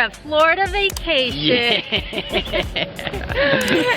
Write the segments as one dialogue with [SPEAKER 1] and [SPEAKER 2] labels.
[SPEAKER 1] a Florida vacation.
[SPEAKER 2] Yeah.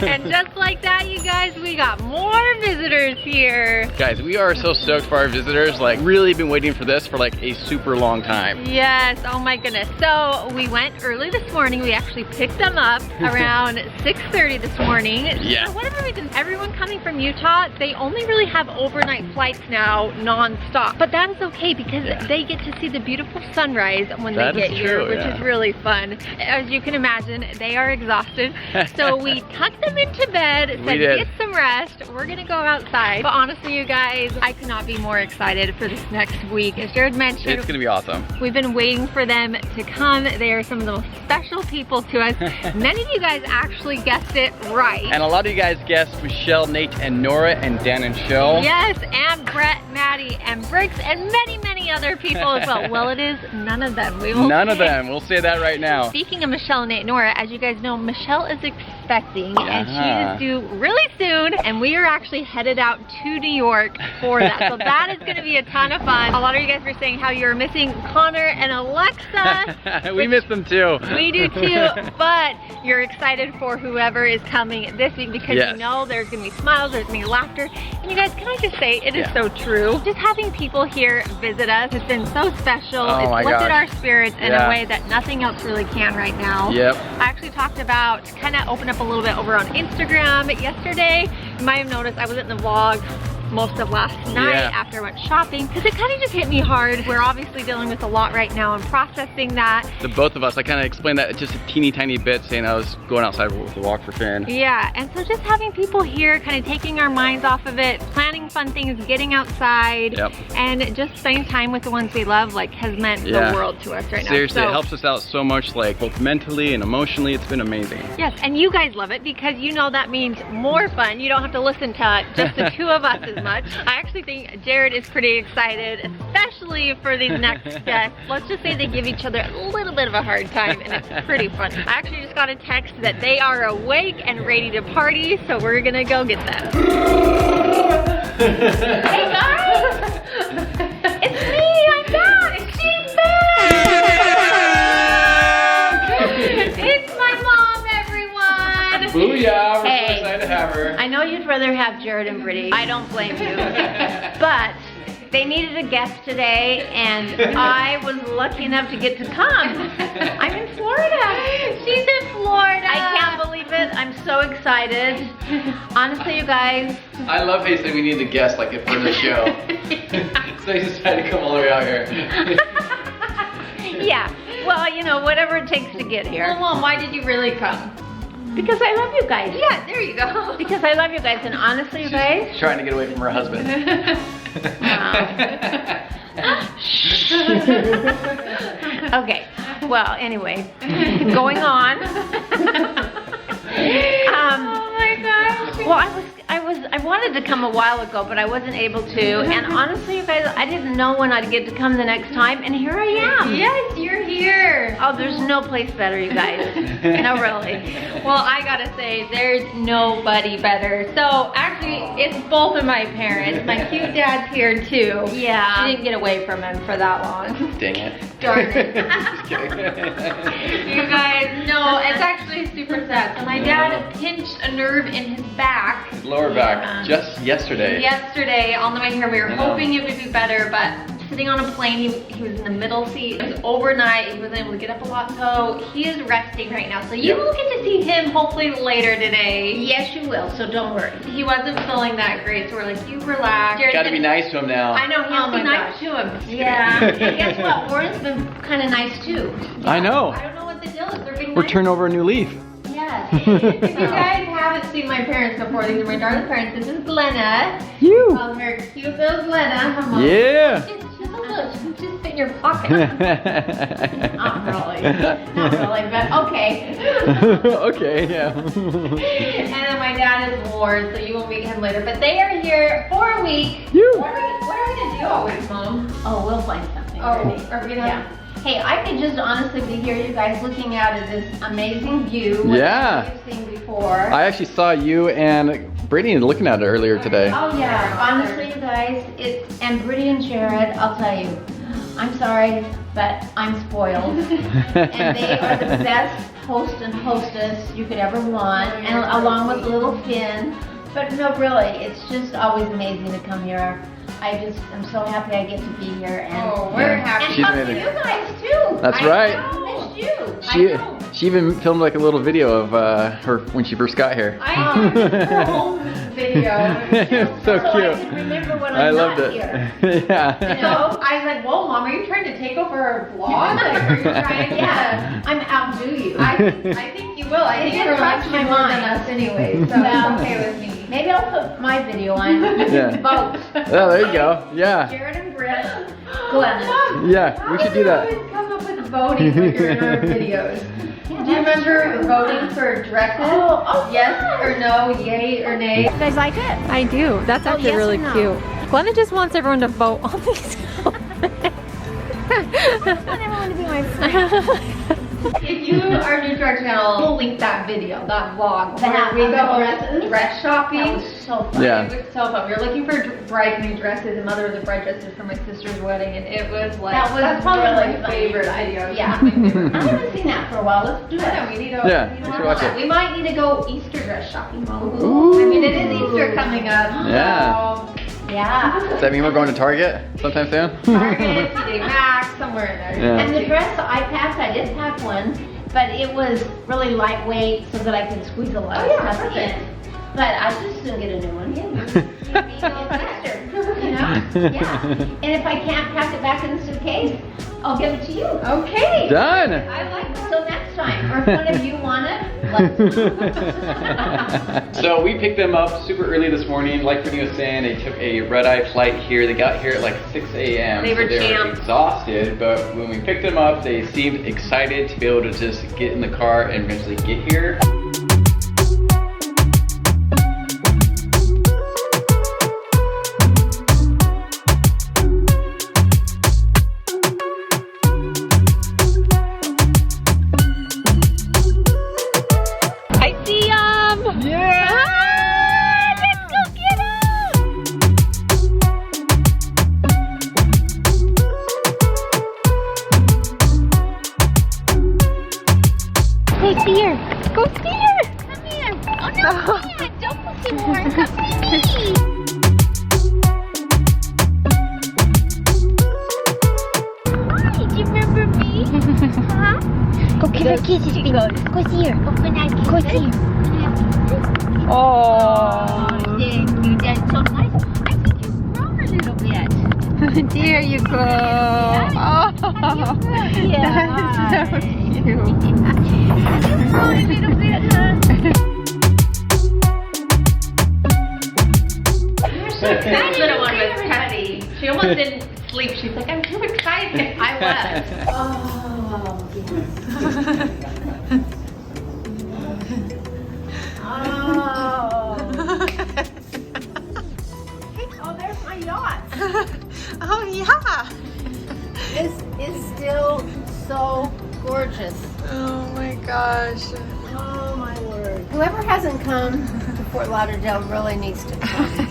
[SPEAKER 1] And just like that, you guys, we got more visitors here.
[SPEAKER 2] Guys, we are so stoked for our visitors. Like, really been waiting for this for like a super long time.
[SPEAKER 1] Yes, oh my goodness. So we went early this morning. We actually picked them up around 6:30 this morning.
[SPEAKER 2] Yeah.
[SPEAKER 1] For whatever reason, everyone coming from Utah, they only really have overnight flights now non-stop. But that is okay because they get to see the beautiful sunrise when they get here, which is really fun. As you can imagine, they are exhausted. So we tucked them into bed, said get some rest. We're gonna go outside. But honestly, you guys, I could not be more excited for this next week. As Jared mentioned,
[SPEAKER 2] it's gonna be awesome.
[SPEAKER 1] We've been waiting for them to come. They are some of the most special people to us. Many of you guys actually guessed it right.
[SPEAKER 2] And a lot of you guys guessed Michelle, Nate, and Nora, and Dan and Chelle.
[SPEAKER 1] Yes, and Brett, Maddie, and Briggs, and many, many other people as well. Well, it is none of them.
[SPEAKER 2] None of them. We'll say that right now.
[SPEAKER 1] Speaking of Michelle, Nate, Nora, as you guys know, Michelle is expecting, and she is due really soon, and we are actually headed out to New York for that. So that is going to be a ton of fun. A lot of you guys were saying how you're missing Connor and Alexa.
[SPEAKER 2] We miss them too.
[SPEAKER 1] We do too, but you're excited for whoever is coming this week because you know there's going to be smiles, there's going to be laughter. And you guys, can I just say, it is so true. Just having people here visit us has been so special. It's lifted our spirits in a way that nothing else really can right now.
[SPEAKER 2] Yep.
[SPEAKER 1] I actually talked about, kind of opened up a little bit over on Instagram yesterday. You might have noticed I was in the vlog most of last night after I went shopping because it kind of just hit me hard. We're obviously dealing with a lot right now and processing that.
[SPEAKER 2] The both of us, I kind of explained that just a teeny tiny bit, saying I was going outside with a walk for Finn.
[SPEAKER 1] Yeah, and so just having people here, kind of taking our minds off of it, planning fun things, getting outside, and just spending time with the ones we love, like, has meant the world to us right now.
[SPEAKER 2] Seriously, it helps us out so much, like both mentally and emotionally. It's been amazing.
[SPEAKER 1] Yes, and you guys love it because you know that means more fun. You don't have to listen to just the two of us as much. I actually think Jared is pretty excited, especially for these next guests. Let's just say they give each other a little bit of a hard time, and it's pretty fun. I actually just got a text that they are awake and ready to party, so we're gonna go get them. Hey guys! It's me, I'm back! She's back! It's my mom, everyone!
[SPEAKER 2] Booyah, we're so excited to have her.
[SPEAKER 1] I know you'd rather have Jared and Brittany. I don't blame you. But they needed a guest today, and I was lucky enough to get to come. I'm in Florida. She's in Florida. I can't believe it. I'm so excited. Honestly, you guys.
[SPEAKER 2] I love how you say we need a guest, like for the show. So you decided to come all the way out here.
[SPEAKER 1] Yeah. Well, you know, whatever it takes to get here.
[SPEAKER 3] Well, Mom, why did you really come?
[SPEAKER 1] Because I love you guys.
[SPEAKER 3] Yeah, there you go.
[SPEAKER 1] Because I love you guys, and honestly, you guys.
[SPEAKER 2] She's trying to get away from her husband.
[SPEAKER 1] Okay. Well, anyway, going on.
[SPEAKER 3] Oh my gosh.
[SPEAKER 1] Well, I wanted to come a while ago, but I wasn't able to. And honestly, you guys, I didn't know when I'd get to come the next time, and here I am.
[SPEAKER 3] Yes, you're here.
[SPEAKER 1] Oh, there's no place better, you guys. No, really.
[SPEAKER 3] Well, I gotta say, there's nobody better. So actually, it's both of my parents. My cute dad's here too.
[SPEAKER 1] Yeah.
[SPEAKER 3] She didn't get away from him for that long.
[SPEAKER 2] Dang it.
[SPEAKER 3] Darn it.
[SPEAKER 2] Just kidding.
[SPEAKER 3] You guys, no, it's actually super sad. So my dad pinched a nerve in his back.
[SPEAKER 2] His lower back, just yesterday.
[SPEAKER 3] Yesterday on the way here. We were hoping it would be better, but sitting on a plane, he was in the middle seat. It was overnight. He wasn't able to get up a lot, so he is resting right now. So you will get to see him hopefully later today.
[SPEAKER 1] Yes, you will, so don't worry.
[SPEAKER 3] He wasn't feeling that great, so we're like, you relax.
[SPEAKER 2] You gotta be nice to him now.
[SPEAKER 3] I know, he has to be nice to him.
[SPEAKER 1] Yeah. And guess what? Warren's been kind of nice too.
[SPEAKER 2] I know.
[SPEAKER 3] I don't know what the deal is. They're being
[SPEAKER 2] We're
[SPEAKER 3] nice.
[SPEAKER 2] turning over a new leaf.
[SPEAKER 3] Yes. If you guys haven't seen my parents before, these are my darling parents. This is Glenna.
[SPEAKER 2] You.
[SPEAKER 3] Call her cute little Glenna. Come on.
[SPEAKER 2] Yeah.
[SPEAKER 3] Just fit in your pocket. Not really. Not really, but okay.
[SPEAKER 2] Okay, yeah.
[SPEAKER 3] And then my dad is Ward, so you will meet him later. But they are here for a week.
[SPEAKER 2] You.
[SPEAKER 3] What are we gonna do all week, Mom?
[SPEAKER 1] Oh, we'll find something.
[SPEAKER 3] Oh, are we gonna?
[SPEAKER 1] Yeah. Hey, I could just honestly be here, you guys, looking out at this amazing view.
[SPEAKER 2] Yeah.
[SPEAKER 1] You've seen before.
[SPEAKER 2] I actually saw you and Brittany looking at it earlier today.
[SPEAKER 1] Oh yeah, honestly, you guys, and Brittany and Jared, I'll tell you,
[SPEAKER 4] I'm sorry, but I'm spoiled. And they are the best host and hostess you could ever want, and along with little Finn. But no, really, it's just always amazing to come here. I'm so happy I get to be here, and
[SPEAKER 3] we're happy.
[SPEAKER 4] And talk to you guys too.
[SPEAKER 5] That's right.
[SPEAKER 4] I missed you.
[SPEAKER 5] She even filmed like a little video of her when she first got here.
[SPEAKER 3] I remember the whole video.
[SPEAKER 5] It's so
[SPEAKER 4] I
[SPEAKER 5] cute.
[SPEAKER 4] can remember when
[SPEAKER 5] I
[SPEAKER 4] I'm
[SPEAKER 5] loved
[SPEAKER 4] not
[SPEAKER 5] it.
[SPEAKER 4] here.
[SPEAKER 5] Yeah.
[SPEAKER 3] So I was like, whoa, Mom, are you trying to take over our vlog? Like, are you trying to...
[SPEAKER 4] Yeah, I'm outdo you.
[SPEAKER 3] I think you will. I think
[SPEAKER 4] It
[SPEAKER 3] everyone
[SPEAKER 4] crossed
[SPEAKER 3] likes
[SPEAKER 4] my
[SPEAKER 3] you more
[SPEAKER 4] mind.
[SPEAKER 3] than us anyway, so
[SPEAKER 4] Yeah.
[SPEAKER 3] it's okay with me.
[SPEAKER 4] Maybe I'll put my video on.
[SPEAKER 5] Yeah.
[SPEAKER 4] Vote.
[SPEAKER 5] Oh, there you go. Yeah.
[SPEAKER 4] Jared and Britt. Glenn.
[SPEAKER 5] Yeah, we should do that.
[SPEAKER 3] How do you always come up with voting when you're in our videos? Do you remember voting for dresses?
[SPEAKER 4] Oh,
[SPEAKER 3] Yes or no, yay or nay?
[SPEAKER 4] You guys like it?
[SPEAKER 1] I do. That's actually
[SPEAKER 4] yes or
[SPEAKER 1] really
[SPEAKER 4] no?
[SPEAKER 1] cute. Glenna just wants everyone to vote on these.
[SPEAKER 4] I want to be my friend.
[SPEAKER 3] If you are new to our channel, we'll link that video, that vlog,
[SPEAKER 4] That
[SPEAKER 3] where we go
[SPEAKER 4] dresses?
[SPEAKER 3] dress shopping.
[SPEAKER 4] That was so fun.
[SPEAKER 5] Yeah.
[SPEAKER 3] It was so fun. We were looking for bridesmaid dresses and mother of the bride dresses for my sister's wedding, and it was like that's probably
[SPEAKER 4] really
[SPEAKER 3] my
[SPEAKER 4] funny.
[SPEAKER 3] favorite video.
[SPEAKER 4] Yeah.
[SPEAKER 3] My favorite.
[SPEAKER 4] I haven't seen that for a while. Let's do
[SPEAKER 3] I know,
[SPEAKER 4] it.
[SPEAKER 3] we need to.
[SPEAKER 5] Yeah,
[SPEAKER 3] we need
[SPEAKER 5] we
[SPEAKER 3] to
[SPEAKER 5] should watch
[SPEAKER 3] watch
[SPEAKER 5] it.
[SPEAKER 3] We might need to go Easter dress shopping.
[SPEAKER 5] Ooh.
[SPEAKER 3] I mean, it is Easter coming up.
[SPEAKER 5] Yeah.
[SPEAKER 3] So,
[SPEAKER 4] Yeah.
[SPEAKER 5] Does that mean we're going to Target sometime soon?
[SPEAKER 3] Target, TJ Maxx, somewhere in there.
[SPEAKER 5] Yeah.
[SPEAKER 4] And the dress I packed, I did pack one, but it was really lightweight so that I could squeeze a lot
[SPEAKER 3] Oh,
[SPEAKER 4] of
[SPEAKER 3] yeah,
[SPEAKER 4] stuff
[SPEAKER 3] perfect.
[SPEAKER 4] in. But I just didn't get a new one. You know? Yeah. And if I can't pack it back in the suitcase, I'll give it to you.
[SPEAKER 3] Okay.
[SPEAKER 5] Done.
[SPEAKER 3] I like that.
[SPEAKER 4] So next time, or if one of you want it, let us know.
[SPEAKER 5] So we picked them up super early this morning. Like Brittany was saying, they took a red-eye flight here. They got here at like 6 a.m.
[SPEAKER 3] They were
[SPEAKER 5] so
[SPEAKER 3] jammed.
[SPEAKER 5] exhausted, but when we picked them up, they seemed excited to be able to just get in the car and eventually get here.
[SPEAKER 1] I see 'em.
[SPEAKER 5] Yeah!
[SPEAKER 1] Ah, let's go get 'em. Go see her. Go see her. Come here. Oh no, come here. Don't push him more. Come see me. Hi, do you remember me? Huh? Go give her kisses, Bingham. Go see her. Open that kiss. Go see her. Oh, thank you. That's so nice. I think you've grown a little bit. There you go. Oh,
[SPEAKER 4] Yeah.
[SPEAKER 1] that's so cute.
[SPEAKER 4] You've grown a little bit, huh?
[SPEAKER 3] That little one was happy. She almost didn't sleep. She's like, I'm too excited. I was.
[SPEAKER 4] Oh, yes. Oh, there's my yacht.
[SPEAKER 1] Oh yeah.
[SPEAKER 4] This is still so gorgeous.
[SPEAKER 1] Oh my gosh.
[SPEAKER 4] Oh my word. Whoever hasn't come to Fort Lauderdale really needs to come.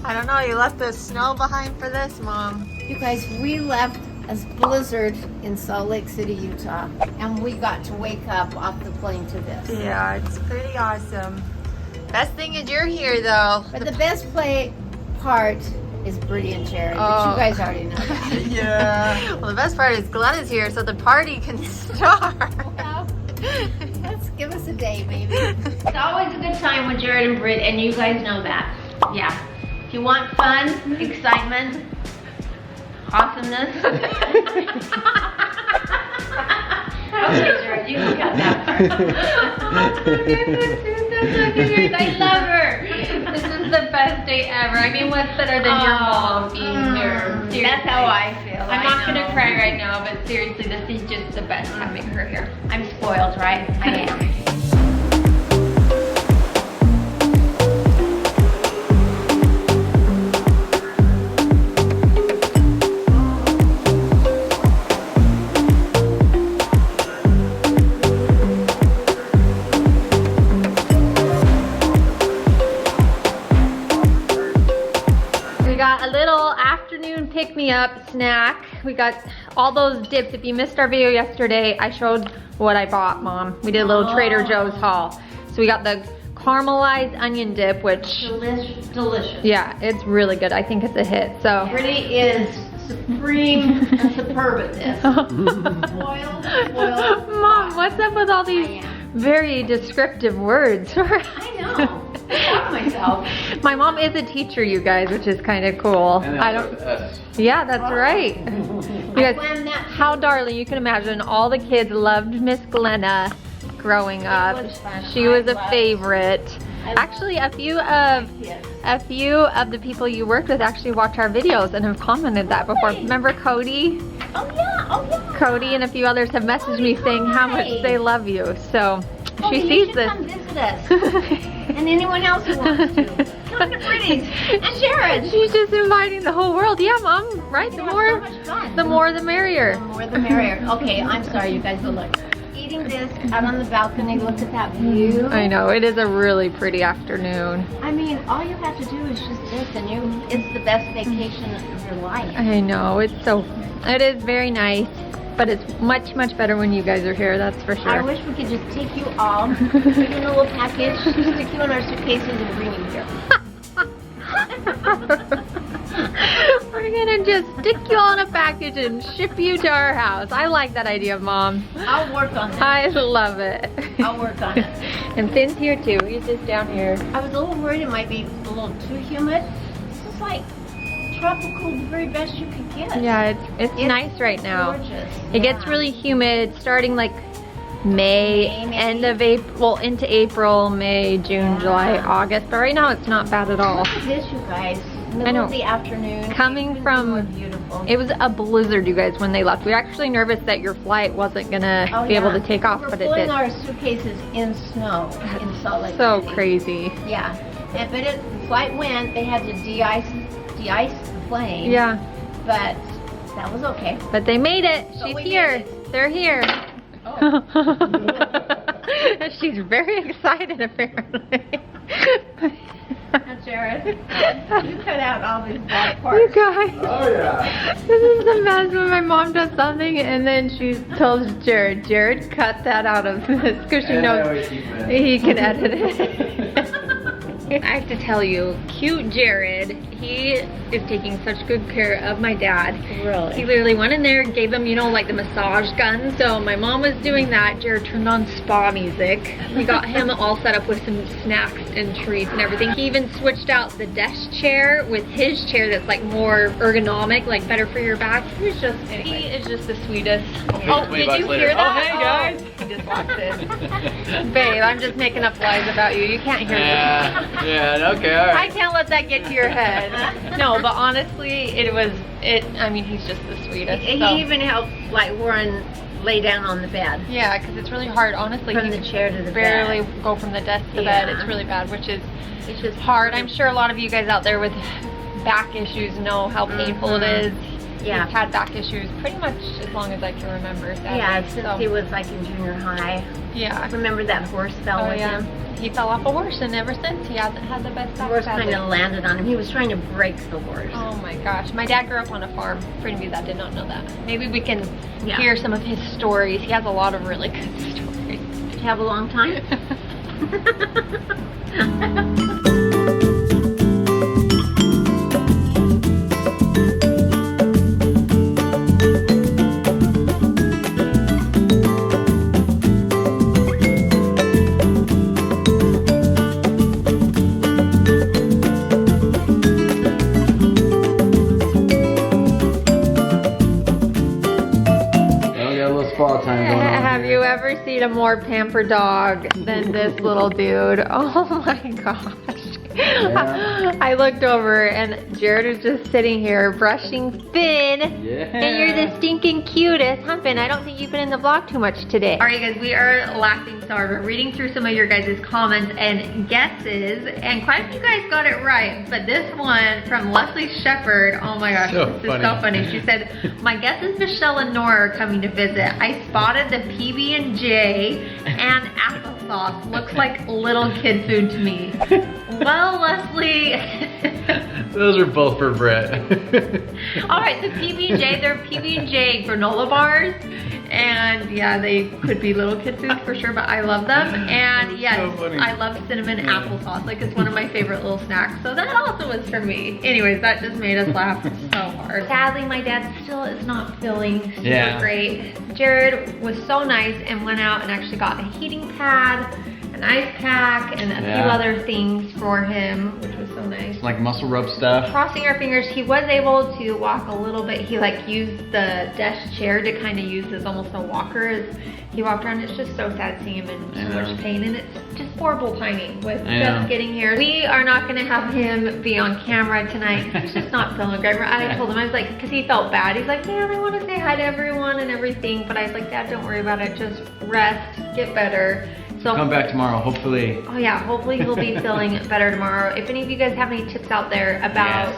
[SPEAKER 1] I don't know. You left the snow behind for this, Mom.
[SPEAKER 4] You guys, we left a blizzard in Salt Lake City, Utah, and we got to wake up off the plane to this.
[SPEAKER 1] Yeah, it's pretty awesome. Best thing is you're here, though.
[SPEAKER 4] But the best part is Brittany and Jared, but
[SPEAKER 1] Oh.
[SPEAKER 4] you guys already know that.
[SPEAKER 1] Yeah. Well, the best part is Glenn is here, so the party can start.
[SPEAKER 4] Well, let's give us a day, maybe.
[SPEAKER 3] It's always a good time with Jared and Britt, and you guys know that. Yeah. If you want fun, excitement, awesomeness. Okay, Jared, you can cut that part. Oh, my goodness, I love her. This is the best day ever. I mean, what's better than your mom being here? Seriously.
[SPEAKER 4] That's how I feel.
[SPEAKER 3] I'm not gonna cry right now, but seriously, this is just the best having her here.
[SPEAKER 4] I'm spoiled, right? I am.
[SPEAKER 1] pick-me-up snack. We got all those dips. If you missed our video yesterday, I showed what I bought, Mom. We did a little Trader Joe's haul. So we got the caramelized onion dip, which...
[SPEAKER 4] Delicious.
[SPEAKER 1] Yeah, it's really good. I think it's a hit, so...
[SPEAKER 4] Brittany is supreme and superb at this. Spoiled.
[SPEAKER 1] Mom, what's up with all these very descriptive words?
[SPEAKER 4] I know. I love myself.
[SPEAKER 1] My mom is a teacher, you guys, which is kind of cool.
[SPEAKER 5] And
[SPEAKER 1] I
[SPEAKER 5] then
[SPEAKER 1] don't.
[SPEAKER 5] with us.
[SPEAKER 1] Yeah, that's right. You guys,
[SPEAKER 4] planned that.
[SPEAKER 1] how darling! You can imagine all the kids loved Miss Glenna growing up.
[SPEAKER 4] was fun.
[SPEAKER 1] She was a
[SPEAKER 4] loved-
[SPEAKER 1] favorite. Actually, a few of the people you worked with actually watch our videos and have commented that before.
[SPEAKER 4] Nice.
[SPEAKER 1] Remember Cody?
[SPEAKER 4] Oh yeah.
[SPEAKER 1] Cody and a few others have messaged me saying how much they love you. So she
[SPEAKER 4] You
[SPEAKER 1] sees
[SPEAKER 4] should
[SPEAKER 1] this.
[SPEAKER 4] come visit us. And anyone else who wants to. Come to Brittany's and Jared.
[SPEAKER 1] She's just inviting the whole world. Yeah, Mom, right? The
[SPEAKER 4] Yeah,
[SPEAKER 1] more,
[SPEAKER 4] so much fun.
[SPEAKER 1] the more the merrier.
[SPEAKER 4] The more the merrier. Okay, I'm sorry you guys, but look. Eating this out on the balcony, look at that view.
[SPEAKER 1] I know, it is a really pretty afternoon.
[SPEAKER 4] I mean, all you have to do is just this and it's the best vacation of your life.
[SPEAKER 1] I know, it is very nice, but it's much, much better when you guys are here, that's for sure.
[SPEAKER 4] I wish we could just take you all, put you in a little package, stick you in our suitcases and bring you here.
[SPEAKER 1] We're gonna just stick you all in a package and ship you to our house. I like that idea, Mom.
[SPEAKER 4] I'll work on that.
[SPEAKER 1] I love it.
[SPEAKER 4] I'll work on it.
[SPEAKER 1] And Finn's here too, he's just down here.
[SPEAKER 4] I was a little worried it might be a little too humid. This is like tropical, the very best you could get.
[SPEAKER 1] Yeah, it's nice right now.
[SPEAKER 4] Gorgeous.
[SPEAKER 1] It gets really humid starting like May, end of April, well, into April, May, June, July, August. But right now it's not bad at all.
[SPEAKER 4] Look at this, you guys. Middle
[SPEAKER 1] know.
[SPEAKER 4] of the afternoon.
[SPEAKER 1] Coming
[SPEAKER 4] Even
[SPEAKER 1] from-
[SPEAKER 4] more beautiful.
[SPEAKER 1] It was a blizzard, you guys, when they left. We were actually nervous that your flight wasn't gonna be able to take off, but
[SPEAKER 4] We're
[SPEAKER 1] it
[SPEAKER 4] pulling
[SPEAKER 1] did.
[SPEAKER 4] our suitcases in snow in Salt Lake
[SPEAKER 1] So
[SPEAKER 4] City.
[SPEAKER 1] crazy.
[SPEAKER 4] Yeah, but the flight went. They had to de-ice the plane.
[SPEAKER 1] Yeah,
[SPEAKER 4] But that was okay.
[SPEAKER 1] but they made it.
[SPEAKER 4] But
[SPEAKER 1] She's
[SPEAKER 4] we
[SPEAKER 1] here.
[SPEAKER 4] made it.
[SPEAKER 1] They're here.
[SPEAKER 4] Oh.
[SPEAKER 1] She's very excited, apparently.
[SPEAKER 4] Now, Jared, you cut out all these bad
[SPEAKER 1] You
[SPEAKER 4] parts.
[SPEAKER 1] guys.
[SPEAKER 5] Oh yeah.
[SPEAKER 1] This is the best when my mom does something and then she tells Jared, cut that out of this because she
[SPEAKER 5] And I
[SPEAKER 1] knows
[SPEAKER 5] always keep it.
[SPEAKER 1] he can edit it. I have to tell you, cute Jared, he is taking such good care of my dad.
[SPEAKER 4] Really?
[SPEAKER 1] He literally went in there, gave him, you know, like the massage gun. So my mom was doing that. Jared turned on spa music. We got him all set up with some snacks and treats and everything. He even switched out the desk chair with his chair that's like more ergonomic, like better for your back. He is just the sweetest. Oh, did you hear that?
[SPEAKER 5] Oh, hey guys.
[SPEAKER 1] He just walked in. Babe, I'm just making up lies about you. You can't hear this.
[SPEAKER 5] Yeah, okay, all
[SPEAKER 1] I
[SPEAKER 5] right.
[SPEAKER 1] can't let that get to your head. No, but honestly, I mean, he's just the sweetest.
[SPEAKER 4] He
[SPEAKER 1] so.
[SPEAKER 4] even helped, like, Warren lay down on the bed.
[SPEAKER 1] Yeah, because it's really hard. Honestly,
[SPEAKER 4] From
[SPEAKER 1] he
[SPEAKER 4] the chair to the
[SPEAKER 1] barely
[SPEAKER 4] bed.
[SPEAKER 1] go from the desk to
[SPEAKER 4] Yeah.
[SPEAKER 1] bed. It's really bad, which is it's just hard. I'm sure a lot of you guys out there with back issues know how painful it is.
[SPEAKER 4] Yeah.
[SPEAKER 1] He's had back issues pretty much as long as I can remember. Sadly.
[SPEAKER 4] Yeah, since
[SPEAKER 1] So,
[SPEAKER 4] he was like in junior high.
[SPEAKER 1] yeah.
[SPEAKER 4] Remember that horse fell
[SPEAKER 1] Oh
[SPEAKER 4] with
[SPEAKER 1] yeah.
[SPEAKER 4] him?
[SPEAKER 1] He fell off a horse, and ever since he hasn't had the best
[SPEAKER 4] The
[SPEAKER 1] back.
[SPEAKER 4] horse
[SPEAKER 1] sadly.
[SPEAKER 4] kind of landed on him. He was trying to break the horse.
[SPEAKER 1] Oh my gosh. My dad grew up on a farm. For any of you that did not know that. Maybe we can
[SPEAKER 4] Yeah.
[SPEAKER 1] hear some of his stories. He has a lot of really good stories.
[SPEAKER 4] Did you have a long time?
[SPEAKER 5] Well, we got a little spa time going on.
[SPEAKER 1] Have
[SPEAKER 5] here.
[SPEAKER 1] you ever seen a more pampered dog than this little dude? Oh my gosh.
[SPEAKER 5] Yeah.
[SPEAKER 1] I looked over and Jared was just sitting here brushing Finn.
[SPEAKER 5] Yeah.
[SPEAKER 1] And you're the stinking cutest, huh, Finn? I don't think you've been in the vlog too much today. All right, guys, we are laughing so hard. We're reading through some of your guys' comments and guesses, and quite a few guys got it right. But this one from Leslie Shepherd, oh my gosh,
[SPEAKER 5] So
[SPEAKER 1] this
[SPEAKER 5] funny.
[SPEAKER 1] is so funny. She said, my guess is Michelle and Nora are coming to visit. I spotted the PB&J and applesauce. Looks like little kid food to me. Well, Leslie,
[SPEAKER 2] Those are both for Britt.
[SPEAKER 1] All right, the PB&J, they're PB&J granola bars. And yeah, they could be little kid foods for sure, but I love them. And yes,
[SPEAKER 2] so
[SPEAKER 1] I love cinnamon applesauce. Like, it's one of my favorite little snacks. So that also was for me. Anyways, that just made us laugh so hard. Sadly, my dad still is not feeling super great. Jared was so nice and went out and actually got a heating pad, an ice pack, and a few other things for him, which was so nice.
[SPEAKER 2] Like muscle rub stuff.
[SPEAKER 1] Crossing our fingers, he was able to walk a little bit. He like used the desk chair to kind of use as almost a walker as he walked around. It's just so sad seeing him in so much pain, and it's just horrible timing with just getting here. We are not gonna have him be on camera tonight. He's just not feeling great. I told him, I was like, because he felt bad. He's like, man, I want to say hi to everyone and everything, but I was like, Dad, don't worry about it. Just rest, get better. So
[SPEAKER 2] come back tomorrow, hopefully.
[SPEAKER 1] Oh yeah, hopefully he'll be feeling better tomorrow. If any of you guys have any tips out there about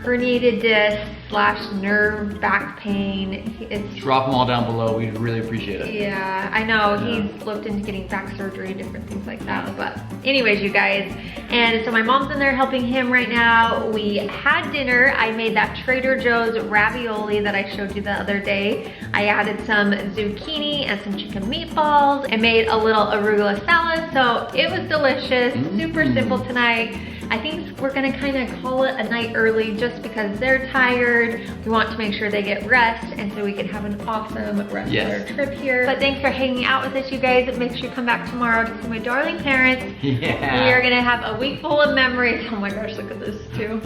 [SPEAKER 1] herniated disc / nerve back pain,
[SPEAKER 2] drop them all down below. We'd really appreciate it.
[SPEAKER 1] Yeah, I know. He's looked into getting back surgery and different things like that. But anyways, you guys, and so my mom's in there helping him right now. We had dinner. I made that Trader Joe's ravioli that I showed you the other day. I added some zucchini and some chicken meatballs and made a little arugula salad. So it was delicious, super simple tonight. I think we're gonna kind of call it a night early just because they're tired. We want to make sure they get rest and so we can have an awesome rest of their trip here. But thanks for hanging out with us, you guys. Make sure you come back tomorrow to see my darling parents.
[SPEAKER 2] Yeah.
[SPEAKER 1] We are gonna have a week full of memories. Oh my gosh, look at this too.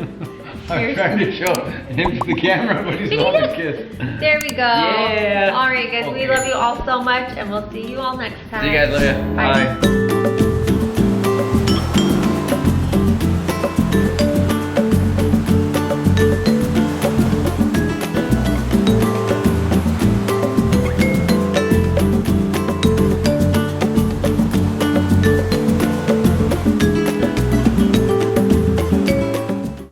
[SPEAKER 2] I'm trying to show him to the camera, but he's holding a kiss.
[SPEAKER 1] There we go.
[SPEAKER 2] Yeah.
[SPEAKER 1] All right, guys, we love you all so much, and we'll see you all next time.
[SPEAKER 2] See you guys later.
[SPEAKER 1] Bye.
[SPEAKER 2] Bye.